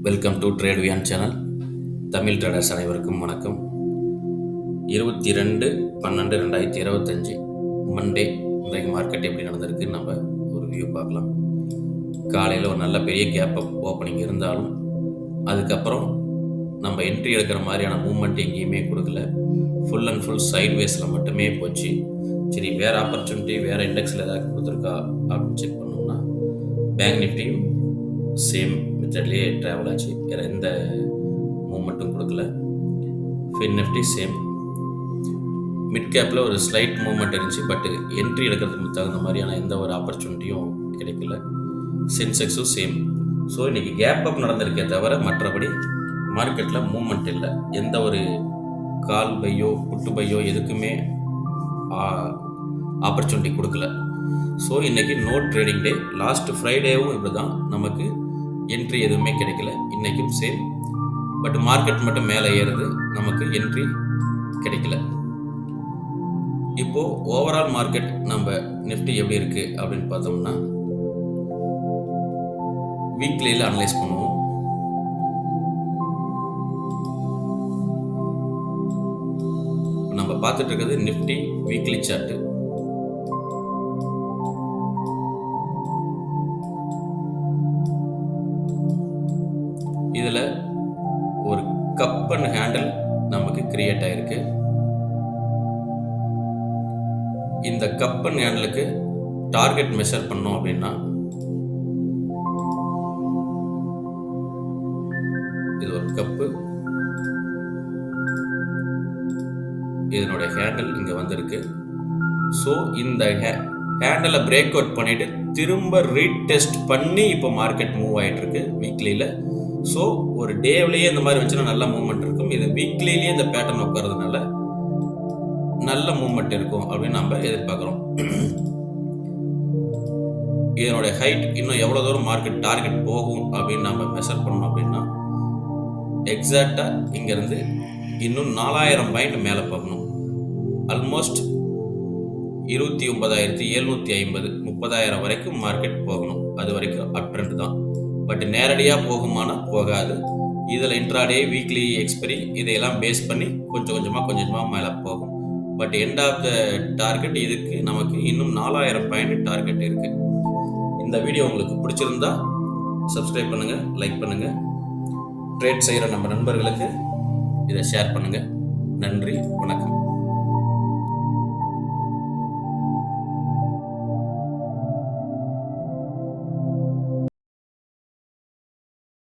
Welcome to ட்ரேட்வியான் channel. Tamil traders அனைவருக்கும் வணக்கம். 22/12/2025 மண்டே இன்றைக்கு மார்க்கெட் எப்படி நடந்திருக்குன்னு நம்ம ஒரு வியூ பார்க்கலாம். காலையில் ஒரு நல்ல பெரிய கேப் அப் ஓப்பனிங் இருந்தாலும் அதுக்கப்புறம் நம்ம என்ட்ரி எடுக்கிற மாதிரியான மூவ்மெண்ட் எங்கேயுமே கொடுக்கல. ஃபுல் அண்ட் ஃபுல் சைட்வேஸில் மட்டுமே போச்சு. சரி, வேறு ஆப்பர்ச்சுனிட்டி வேறு இண்டெக்ஸில் ஏதாவது கொடுத்துருக்கா அப்படின்னு செக் பண்ணோம்னா பேங்க் நிஃப்டியும் சேம் மெத்தட்லேயே ட்ராவல் ஆச்சு. வேறு எந்த மூமெண்ட்டும் கொடுக்கல. Fin Nifty same. மிட் கேப்பில் ஒரு ஸ்லைட் மூவ்மெண்ட் இருந்துச்சு, பட் என்ட்ரி எடுக்கிறதுக்கு தகுந்த மாதிரியான எந்த ஒரு ஆப்பர்ச்சுனிட்டியும் கிடைக்கல. சென்செக்ஸும் சேம். ஸோ இன்றைக்கி கேப் அப் நடந்திருக்கே தவிர மற்றபடி மார்க்கெட்டில் மூவ்மெண்ட் இல்லை. எந்த ஒரு கால் பையோ புட்டு பையோ எதுக்குமே ஆப்பர்ச்சுனிட்டி கொடுக்கல. ஸோ இன்றைக்கி நோ ட்ரேடிங் டே. லாஸ்ட் ஃப்ரைடேவும் இப்படி தான், நமக்கு என்ட்ரி எதுவுமே கிடைக்கல. இன்றைக்கும் சேம். பட் மார்க்கெட் மட்டும் மேலே ஏறுது, நமக்கு என்ட்ரி கிடைக்கல. இப்போது ஓவரால் மார்க்கெட் நம்ம நிஃப்டி எப்படி இருக்குது அப்படின்னு பார்த்தோம்னா வீக்லியில் அனலைஸ் பண்ணுவோம். நம்ம பார்த்துட்டு இருக்கிறது நிஃப்டி வீக்லி சார்ட்டு. இதில் ஒரு கப் அண்ட் ஹேண்டில் நமக்கு கிரியேட் ஆகிருக்கு. இந்த கப் அண்ட் ஹேண்டிலுக்கு டார்கெட் மெஷர் பண்ணோம் அப்படின்னா இது ஒரு கப்பு, இதனுடைய ஹேண்டில் இங்கே வந்திருக்கு. ஸோ இந்த ஹேண்டிலை பிரேக் அவுட் பண்ணிட்டு திரும்ப ரீடெஸ்ட் பண்ணி இப்போ மார்க்கெட் மூவ் ஆகிட்டு இருக்கு வீக்லியில். ஸோ ஒரு டேவிலேயே இந்த மாதிரி வந்துச்சுன்னா நல்ல மூவ்மெண்ட் இருக்கும். இது வீக்லிலேயே இந்த பேட்டர்ன் உட்காரதுனால நல்ல மூவ்மெண்ட் இருக்கும் அப்படின்னு நம்ம எதிர்பார்க்குறோம். இதனுடைய ஹைட் இன்னும் எவ்வளோ தூரம் மார்க்கெட் டார்கெட் போகும் அப்படின்னு நம்ம மெஷர் பண்ணோம் அப்படின்னா எக்ஸாக்டாக இங்கேருந்து இன்னும் 4000 பாயிண்ட் மேலே போகணும். ஆல்மோஸ்ட் 29,750 30,000 வரைக்கும் மார்க்கெட் போகணும். அது வரைக்கும் அப் ட்ரெண்ட் தான். பட் நேரடியாக போகுமானா போகாது. இதில் இன்ட்ராடே வீக்லி எக்ஸ்பெரி இதையெல்லாம் பேஸ் பண்ணி கொஞ்சம் கொஞ்சமாக மேலே போகும். But end of the target இதுக்கு நமக்கு இன்னும் 4000 பாயிண்ட் டார்கெட் இருக்குது. இந்த வீடியோ உங்களுக்கு பிடிச்சிருந்தா சப்ஸ்கிரைப் பண்ணுங்கள், லைக் பண்ணுங்கள். ட்ரேட் செய்கிற நம்ம நண்பர்களுக்கு இதை ஷேர் பண்ணுங்கள். நன்றி, வணக்கம்.